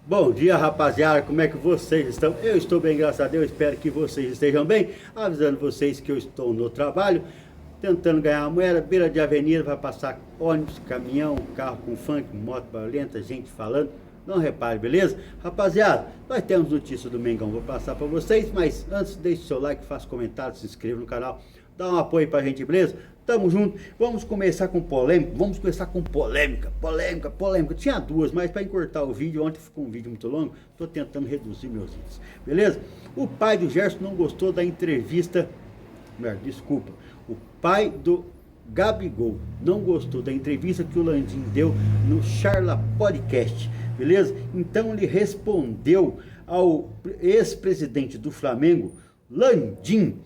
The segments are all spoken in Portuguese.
Bom dia, rapaziada, como é que vocês estão? Eu estou bem, graças a Deus, espero que vocês estejam bem. Avisando vocês que eu estou no trabalho, tentando ganhar uma moeda, beira de avenida, vai passar ônibus, caminhão, carro com funk, moto barulhenta, gente falando. Não repare, beleza? Rapaziada, nós temos notícia do Mengão, vou passar para vocês, mas antes deixe seu like, faça comentário, se inscreva no canal, dá um apoio pra gente, beleza? Tamo junto, vamos começar com polêmica, polêmica. Tinha duas, mas para encurtar o vídeo, ontem ficou um vídeo muito longo, tô tentando reduzir meus vídeos, beleza? O pai do Gerson não gostou da entrevista, desculpa, o pai do Gabigol não gostou da entrevista que o Landim deu no Charla Podcast, beleza? Então ele respondeu ao ex-presidente do Flamengo, Landim.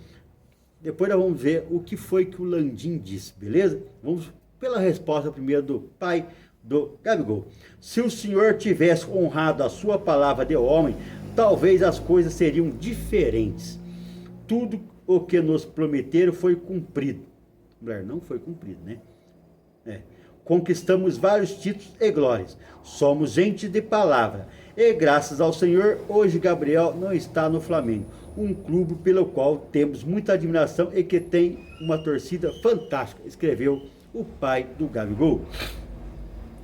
Depois nós vamos ver o que foi que o Landim disse, beleza? Vamos pela resposta primeiro do pai do Gabigol. Se o senhor tivesse honrado a sua palavra de homem, talvez as coisas seriam diferentes. Tudo o que nos prometeram foi cumprido. Não foi cumprido, né? Conquistamos vários títulos e glórias. Somos gente de palavra. E graças ao Senhor, hoje Gabriel não está no Flamengo. Um clube pelo qual temos muita admiração e que tem uma torcida fantástica, escreveu o pai do Gabigol.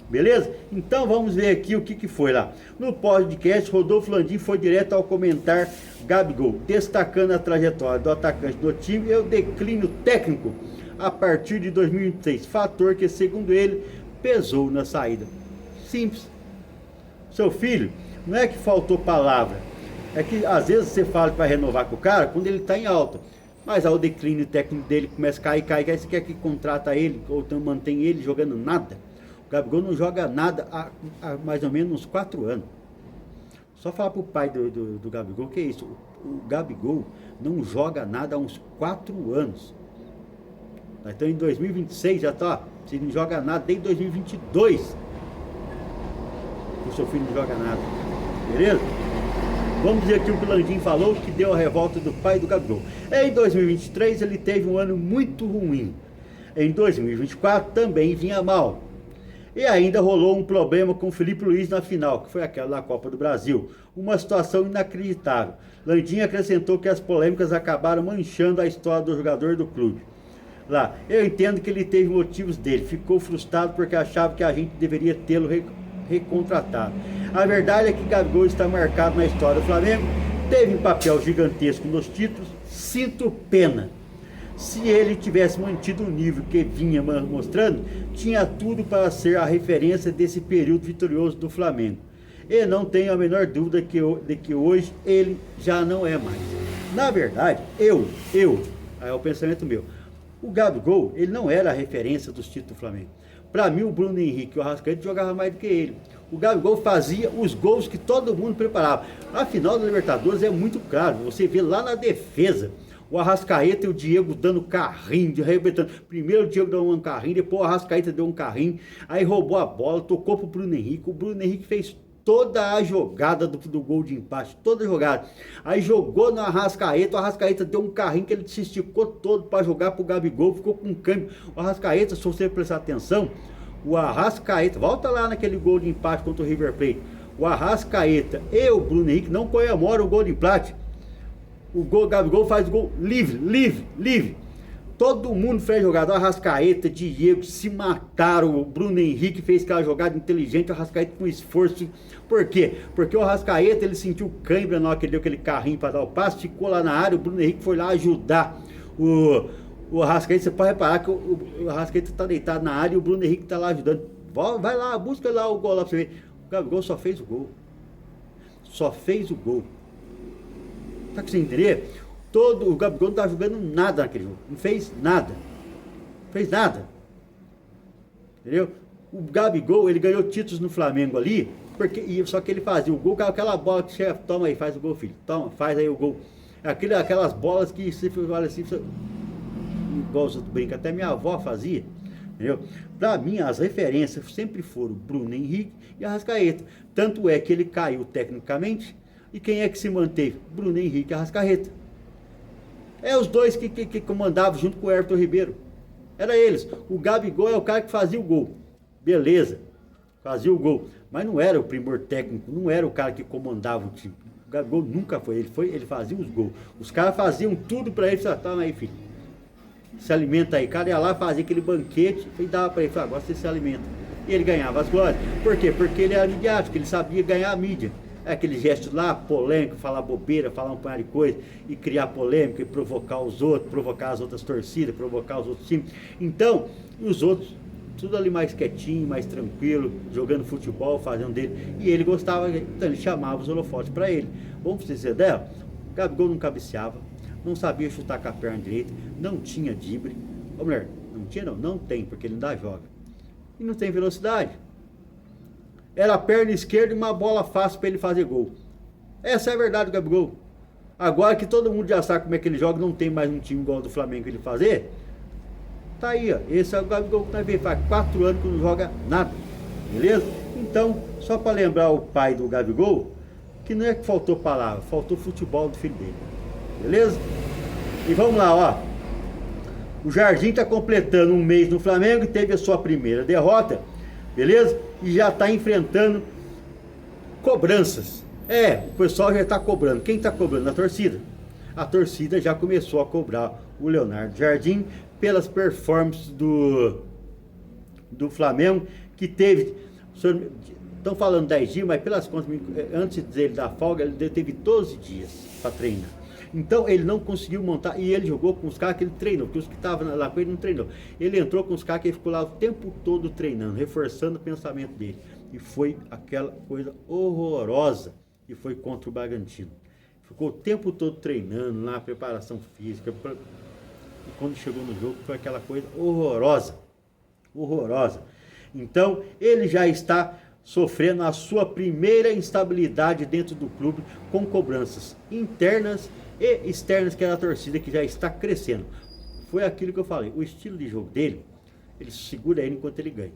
Beleza? Então vamos ver aqui o que foi lá. No podcast, Rodolfo Landim foi direto ao comentar Gabigol, destacando a trajetória do atacante do time e o declínio técnico a partir de 2026, fator que, segundo ele, pesou na saída. Simples. Seu filho, não é que faltou palavra, é que às vezes você fala que vai renovar com o cara quando ele está em alta, mas aí o declínio técnico dele começa a cair, aí você quer que contrata ele, ou então mantém ele jogando nada. O Gabigol não joga nada há mais ou menos uns 4 anos. Só falar pro pai do Gabigol que é isso, o Gabigol não joga nada há uns 4 anos. Nós estamos em 2026, já tá, você não joga nada desde 2022. O seu filho não joga nada, beleza? Vamos dizer aqui o que o Landim falou, que deu a revolta do pai do Gabigol. Em 2023 ele teve um ano muito ruim. Em 2024 também vinha mal. E ainda rolou um problema com o Felipe Luiz na final, que foi aquela da Copa do Brasil. Uma situação inacreditável. Landim acrescentou que as polêmicas acabaram manchando a história do jogador do clube. Lá, eu entendo que ele teve motivos dele, ficou frustrado porque achava que a gente deveria tê-lo recontratado. A verdade é que Gabigol está marcado na história do Flamengo, teve um papel gigantesco nos títulos, sinto pena. Se ele tivesse mantido o nível que vinha mostrando, tinha tudo para ser a referência desse período vitorioso do Flamengo. E não tenho a menor dúvida de que hoje ele já não é mais. Na verdade, aí é o pensamento meu, o Gabigol, ele não era a referência dos títulos do Flamengo. Para mim, o Bruno Henrique e o Arrascaeta jogava mais do que ele. O Gabigol fazia os gols que todo mundo preparava. A final da Libertadores é muito claro. Você vê lá na defesa, o Arrascaeta e o Diego dando carrinho, arrebentando. Primeiro o Diego deu um carrinho, depois o Arrascaeta deu um carrinho. Aí roubou a bola, tocou pro Bruno Henrique. O Bruno Henrique fez toda a jogada do gol de empate, toda a jogada. Aí jogou no Arrascaeta, o Arrascaeta deu um carrinho que ele se esticou todo para jogar pro Gabigol, ficou com um câmbio. O Arrascaeta, se você prestar atenção, o Arrascaeta, volta lá naquele gol de empate contra o River Plate. O Arrascaeta e o Bruno Henrique não comemoram o gol de empate. O Gabigol faz o gol livre. Todo mundo fez jogada. O Arrascaeta, Diego se mataram. O Bruno Henrique fez aquela jogada inteligente. O Arrascaeta com esforço. Por quê? Porque o Arrascaeta ele sentiu cãibra na hora que ele deu aquele carrinho para dar o passe. Ficou lá na área. O Bruno Henrique foi lá ajudar o Arrascaeta. Você pode reparar que o Arrascaeta está deitado na área e o Bruno Henrique está lá ajudando. Vai lá, busca lá o gol lá para você ver. O Gabigol só fez o gol. Tá conseguindo entender? O Gabigol não tá jogando nada naquele jogo. Não fez nada. Entendeu? O Gabigol, ele ganhou títulos no Flamengo ali, só que ele fazia o gol com aquela bola que chefe, toma aí, faz o gol, filho. Toma, faz aí o gol. Aquelas bolas que se olha assim, igual os outros brincam, até minha avó fazia. Entendeu? Pra mim, as referências sempre foram Bruno Henrique e Arrascaeta. Tanto é que ele caiu tecnicamente. E quem é que se manteve? Bruno Henrique e Arrascaeta. É os dois que comandavam junto com o Everton Ribeiro. Era eles. O Gabigol é o cara que fazia o gol. Beleza. fazia o gol. Mas não era o primor técnico, não era o cara que comandava o time. O Gabigol nunca foi, ele fazia os gols. Os caras faziam tudo pra ele, tá aí, filho. Se alimenta aí. O cara ia lá, fazia aquele banquete e dava pra ele, falava, agora você se alimenta. E ele ganhava as glórias. Por quê? Porque ele era midiático, ele sabia ganhar a mídia. É aquele gesto lá, polêmico, falar bobeira, falar um par de coisa, e criar polêmica, e provocar os outros, provocar as outras torcidas, provocar os outros times. Então, os outros, tudo ali mais quietinho, mais tranquilo, jogando futebol, fazendo dele. E ele gostava, então ele chamava os holofotes para ele. Vamos dizer dela, o Gabigol não cabeceava, não sabia chutar com a perna direita, não tinha drible. Ô mulher, não tinha não tem, porque ele ainda joga. E não tem velocidade. Era a perna esquerda e uma bola fácil para ele fazer gol. Essa é a verdade do Gabigol. Agora que todo mundo já sabe como é que ele joga, não tem mais um time igual ao do Flamengo que ele fazer. Tá aí, ó. Esse é o Gabigol que nós vemos. Faz 4 anos que não joga nada. Beleza? Então, só para lembrar o pai do Gabigol, que não é que faltou palavra, faltou futebol do filho dele. Beleza? E vamos lá, ó. O Jardim tá completando um mês no Flamengo e teve a sua primeira derrota. Beleza? E já está enfrentando cobranças. O pessoal já está cobrando. Quem está cobrando? A torcida. A torcida já começou a cobrar o Leonardo Jardim pelas performances do Flamengo, que teve, estão falando 10 dias, mas pelas contas, antes dele dar folga, ele teve 12 dias para treinar. Então ele não conseguiu montar, e ele jogou com os caras que ele treinou, porque os que estavam lá com ele não treinou. Ele entrou com os caras que ele ficou lá o tempo todo treinando, reforçando o pensamento dele. E foi aquela coisa horrorosa que foi contra o Bragantino. Ficou o tempo todo treinando lá, preparação física. E quando chegou no jogo foi aquela coisa horrorosa. Horrorosa. Então ele já está sofrendo a sua primeira instabilidade dentro do clube, com cobranças internas e externas, que era a torcida que já está crescendo. Foi aquilo que eu falei, o estilo de jogo dele, ele segura ele enquanto ele ganha.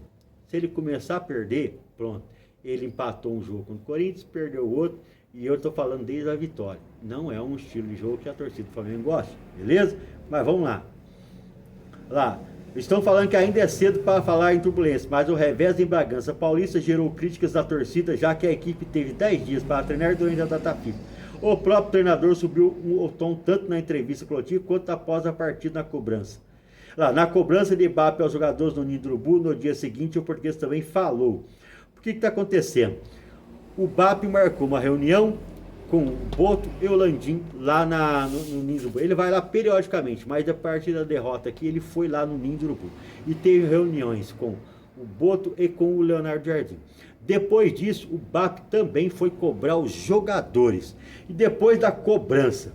Se ele começar a perder, pronto, ele empatou um jogo contra o Corinthians, perdeu o outro, e eu estou falando desde a vitória. Não é um estilo de jogo que a torcida do Flamengo gosta, beleza? Mas vamos lá. Estão falando que ainda é cedo para falar em turbulência, mas o revés em Bragança Paulista gerou críticas da torcida, já que a equipe teve 10 dias para treinar durante a data FIFA. O próprio treinador subiu o tom tanto na entrevista coletiva quanto após a partida na cobrança. Na cobrança de Mbappé aos jogadores no Ninho do Urubu, no dia seguinte, o português também falou. O que está acontecendo? O Mbappé marcou uma reunião com o Boto e o Landim lá no Ninho do Urubu. Ele vai lá periodicamente, mas a partir da derrota aqui, ele foi lá no Ninho do Urubu. E teve reuniões com o Boto e com o Leonardo Jardim. Depois disso, o BAP também foi cobrar os jogadores. E depois da cobrança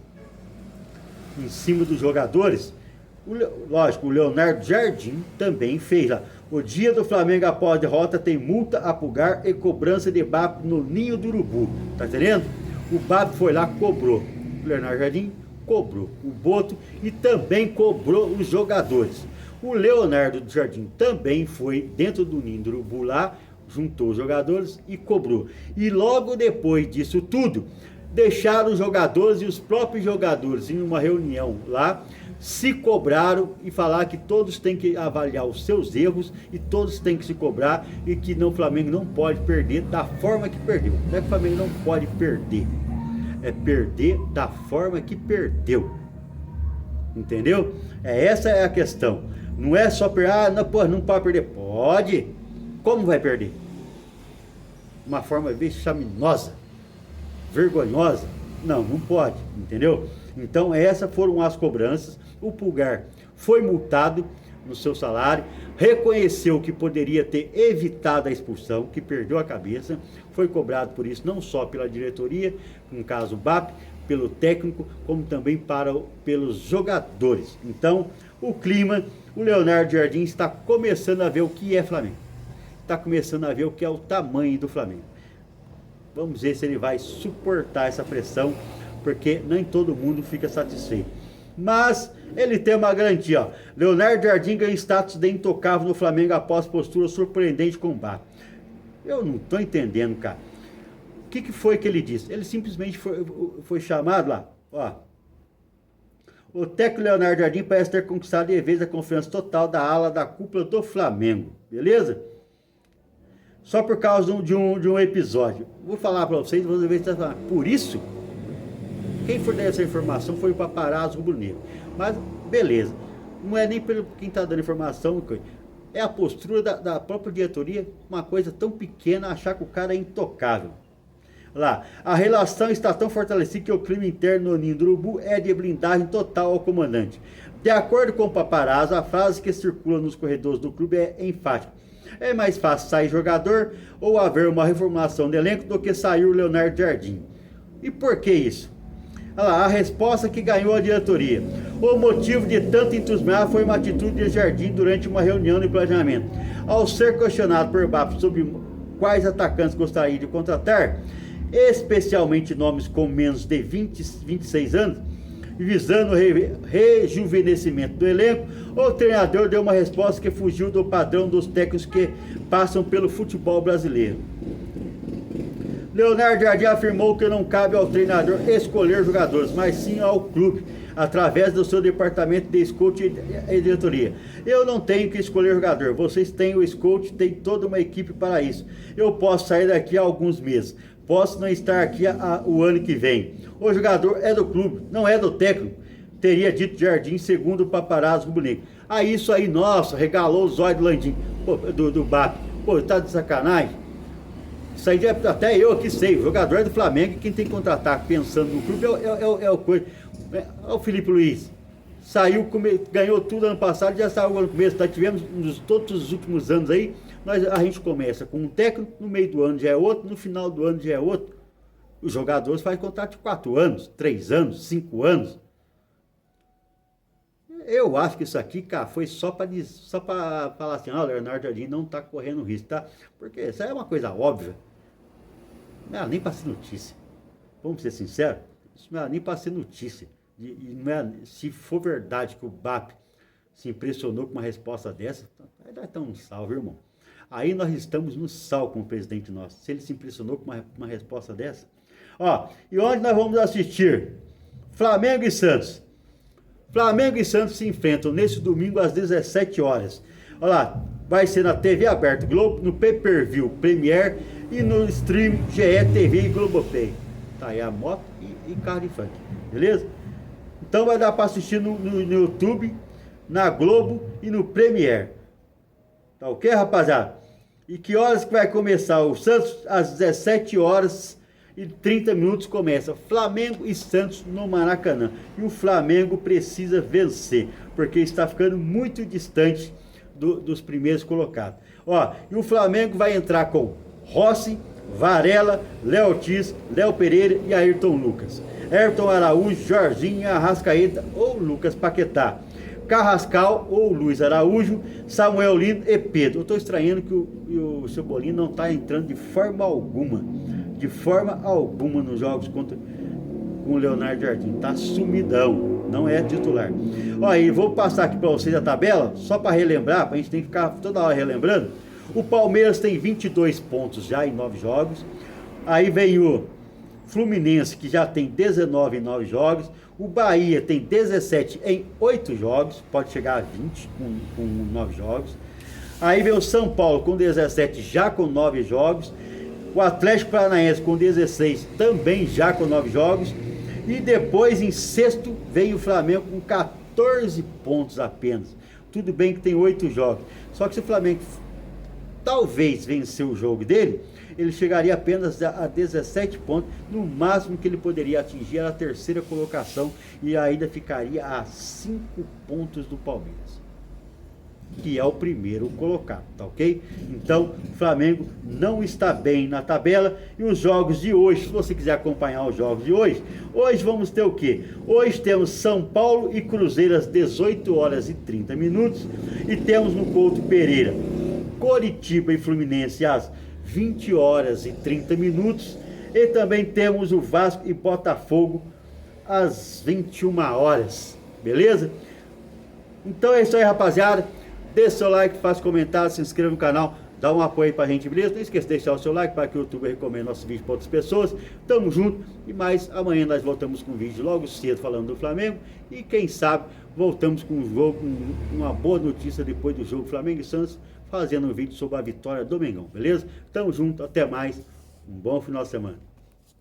em cima dos jogadores, lógico, o Leonardo Jardim também fez lá. O dia do Flamengo após a derrota tem multa a pagar e cobrança de BAP no Ninho do Urubu. Tá entendendo? O BAP foi lá, cobrou. O Leonardo Jardim cobrou. O Boto e também cobrou os jogadores. O Leonardo Jardim também foi dentro do Ninho do Urubu lá, juntou os jogadores e cobrou. E logo depois disso tudo, deixaram os jogadores e os próprios jogadores em uma reunião lá, se cobraram e falaram que todos têm que avaliar os seus erros e todos têm que se cobrar e que o Flamengo não pode perder da forma que perdeu. Não é que o Flamengo não pode perder, é perder da forma que perdeu. Entendeu? Essa é a questão. Não é só perder, não pode perder. Pode. Como vai perder? Uma forma vexaminosa, vergonhosa? Não pode, entendeu? Então essas foram as cobranças. O Pulgar foi multado no seu salário, reconheceu que poderia ter evitado a expulsão, que perdeu a cabeça, foi cobrado por isso não só pela diretoria, no caso o BAP, pelo técnico, como também pelos jogadores. Então o clima, o Leonardo Jardim está começando a ver o que é Flamengo. Está começando a ver o que é o tamanho do Flamengo. Vamos ver se ele vai suportar essa pressão, porque nem todo mundo fica satisfeito. Mas ele tem uma garantia, ó. Leonardo Jardim ganha status de intocável no Flamengo após postura surpreendente com o Mbappé. Eu não estou entendendo, cara. O que foi que ele disse? Ele simplesmente foi chamado lá, ó. O técnico Leonardo Jardim parece ter conquistado de vez a confiança total da ala da cúpula do Flamengo. Beleza? só por causa de um episódio. Vou falar para vocês, vou ver se você vai falar. Por isso, quem for dar essa informação foi o paparazzo rubro-negro. Mas, beleza. Não é nem pelo quem está dando informação, é a postura da própria diretoria, uma coisa tão pequena, achar que o cara é intocável. Lá, a relação está tão fortalecida que o clima interno no ninho do urubu é de blindagem total ao comandante. De acordo com o paparazzo, a frase que circula nos corredores do clube é enfática. É mais fácil sair jogador ou haver uma reformulação do elenco do que sair o Leonardo Jardim. E por que isso? Olha lá, a resposta que ganhou a diretoria. O motivo de tanto entusiasmo foi uma atitude de Jardim durante uma reunião de planejamento. Ao ser questionado por BAP sobre quais atacantes gostaria de contratar, especialmente nomes com menos de 26 anos, visando o rejuvenescimento do elenco, o treinador deu uma resposta que fugiu do padrão dos técnicos que passam pelo futebol brasileiro. Leonardo Jardim afirmou que não cabe ao treinador escolher jogadores, mas sim ao clube, através do seu departamento de scout e diretoria. Eu não tenho que escolher jogador, vocês têm o scout, tem toda uma equipe para isso. Eu posso sair daqui a alguns meses, posso não estar aqui o ano que vem. O jogador é do clube, não é do técnico, teria dito Jardim, segundo o paparazzo rubro-negro. Aí isso aí, nossa, regalou os olhos do Landim, do BAP. Pô, tá de sacanagem? Isso aí até eu aqui sei, o jogador é do Flamengo, quem tem que contratar pensando no clube é o coisa. Olha o Felipe Luiz, saiu, ganhou tudo ano passado, já saiu no começo, nós tivemos todos os últimos anos aí, a gente começa com um técnico, no meio do ano já é outro, no final do ano já é outro. Os jogadores fazem contrato de 4 anos, 3 anos, 5 anos. Eu acho que isso aqui, cara, foi só para falar assim, o Leonardo Jardim não está correndo risco, tá? Porque isso aí é uma coisa óbvia. Não era nem para ser notícia. Vamos ser sinceros, isso não era nem para ser notícia. Se for verdade que o BAP se impressionou com uma resposta dessa, aí nós estamos no sal, irmão. Aí nós estamos no sal com o presidente nosso. Se ele se impressionou com uma resposta dessa. Ó, e onde nós vamos assistir? Flamengo e Santos. Flamengo e Santos se enfrentam nesse domingo às 17 horas. Olha lá, vai ser na TV aberta Globo, no Pay-Per-View Premier e no stream GE TV e Globoplay. Tá aí a moto e carro de funk, beleza? Então vai dar para assistir no YouTube, na Globo e no Premier. Tá ok, rapaziada? E que horas que vai começar? O Santos às 17 horas e 30 minutos começa. Flamengo e Santos no Maracanã. E o Flamengo precisa vencer, porque está ficando muito distante dos primeiros colocados. Ó, e o Flamengo vai entrar com Rossi, Varela, Léo Ortiz, Léo Pereira e Ayrton Lucas. Everton Araújo, Jorginho, Arrascaeta ou Lucas Paquetá. Carrascal ou Luiz Araújo, Samuel Lino e Pedro. Eu estou estranhando que o Cebolinha não está entrando de forma alguma nos jogos com o Leonardo Jardim. Está sumidão, não é titular. Ó, e vou passar aqui para vocês a tabela, só para relembrar, para a gente tem que ficar toda hora relembrando. O Palmeiras tem 22 pontos já em 9 jogos. Aí vem o Fluminense, que já tem 19 em 9 jogos. O Bahia tem 17 em 8 jogos, pode chegar a 20 com 9 jogos. Aí vem o São Paulo com 17, já com 9 jogos. O Atlético Paranaense com 16, também já com 9 jogos. E depois, em sexto, vem o Flamengo com 14 pontos apenas. Tudo bem que tem 8 jogos. Só que se o Flamengo talvez vencer o jogo dele, ele chegaria apenas a 17 pontos, no máximo que ele poderia atingir era a terceira colocação e ainda ficaria a 5 pontos do Palmeiras, que é o primeiro colocado, tá ok? Então, o Flamengo não está bem na tabela e os jogos de hoje, se você quiser acompanhar os jogos de hoje vamos ter o quê? Hoje temos São Paulo e Cruzeiro às 18 horas e 30 minutos e temos no Couto Pereira Coritiba e Fluminense às 20 horas e 30 minutos. E também temos o Vasco e Botafogo às 21 horas. Beleza? Então é isso aí, rapaziada. Deixe seu like, faça comentário, se inscreva no canal, dá um apoio aí pra gente, beleza? Não esqueça de deixar o seu like para que o YouTube recomende nosso vídeo para outras pessoas. Tamo junto. E mais, amanhã nós voltamos com um vídeo logo cedo falando do Flamengo. E quem sabe voltamos com um jogo, uma boa notícia depois do jogo Flamengo e Santos. fazendo um vídeo sobre a vitória do Mengão, beleza? Tamo junto, até mais, um bom final de semana.